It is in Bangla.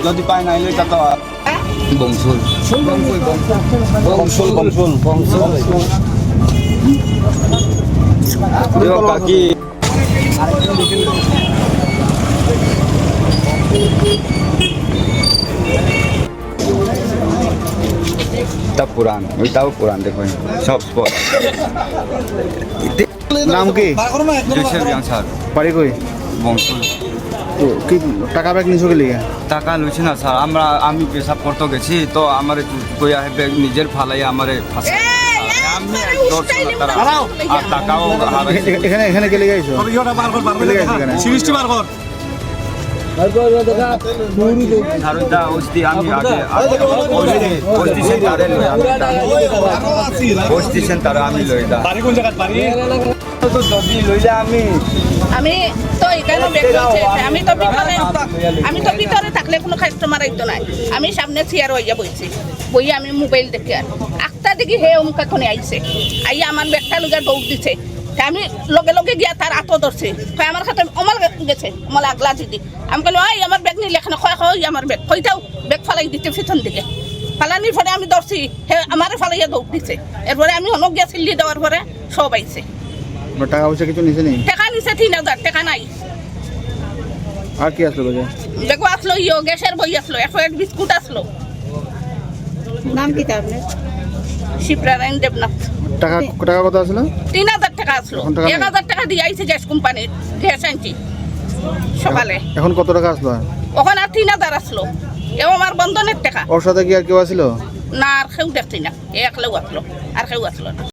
যদি পাই না এলে তো বংশুল কাকি तब पुरान ওইটাও পুরান দেখো সব স্পট নাম কি জয়সের স্যার বাড়ি কই বংশুল তো কি টাকা ব্যাগ নিছো কে লিগা টাকা লইছি না স্যার আমি পেশাব করতে গেছি তো আমার কইয়া হেবে নিজের ফালাই আমারে ফাঁসে আমি দর্শন তারা আর টাকাও এখানে এখানে কে লিগা আইছো সিরিজটি বার কর ধারুদা ওস্তি আমি আগে ওস্তি সেন্টারে ওস্তি সেন্টারে আমি লইদা বাড়ি কোন জায়গা বাড়ি তো যদি লইলে আমি তো এখানে বের করছি আমি তো ভিতরে থাকলে কোনো কাস্টমার আইতো না আমি সামনে চেয়ার হইয়া বইছি বই আমি মোবাইল দেখি আর একটা দেখি হে অমুকা কোনে আইছে আইয়া আমার ব্যাগটা লুগা দৌড় দিছে আমি লগে লগে গিয়া তার আতো ধরছে আমার হাতে অমাল গেছে অমাল আগলা দিদি আমি বললাম ওই আমার ব্যাগ নিলে এখানে খয় আমার ব্যাগ কইটাও ব্যাগ ফালাই দিতে পিছন দিকে ফালানির পরে আমি ধরছি হে আমার ফালাইয়া দৌড় দিছে এরপরে আমি অনেক গিয়া চিল্লি দেওয়ার পরে সব আইছে টাকা পয়সা কিছু নিছে নি টাকা নিছে 3000 টাকা নাই আর কি আসলো বাজে দেখো আসলো গ্যাসের বই আসলো 1 বিস্কুট আসলো নাম কি তার শিপ্রারায়ণ দেবনাথ টাকা টাকা কত আসলো 3000 টাকা আসলো 1000 টাকা দিয়ে আইছে গ্যাস কোম্পানির গ্যাস আনছি সকালে এখন কত টাকা আসলো ওখানে আর 3000 আসলো এও আমার বন্ধনের টাকা ওর সাথে কি আর কেউ আসলো না আর কেউ দেখছি না একলেও আসলো আর কেউ আসলো না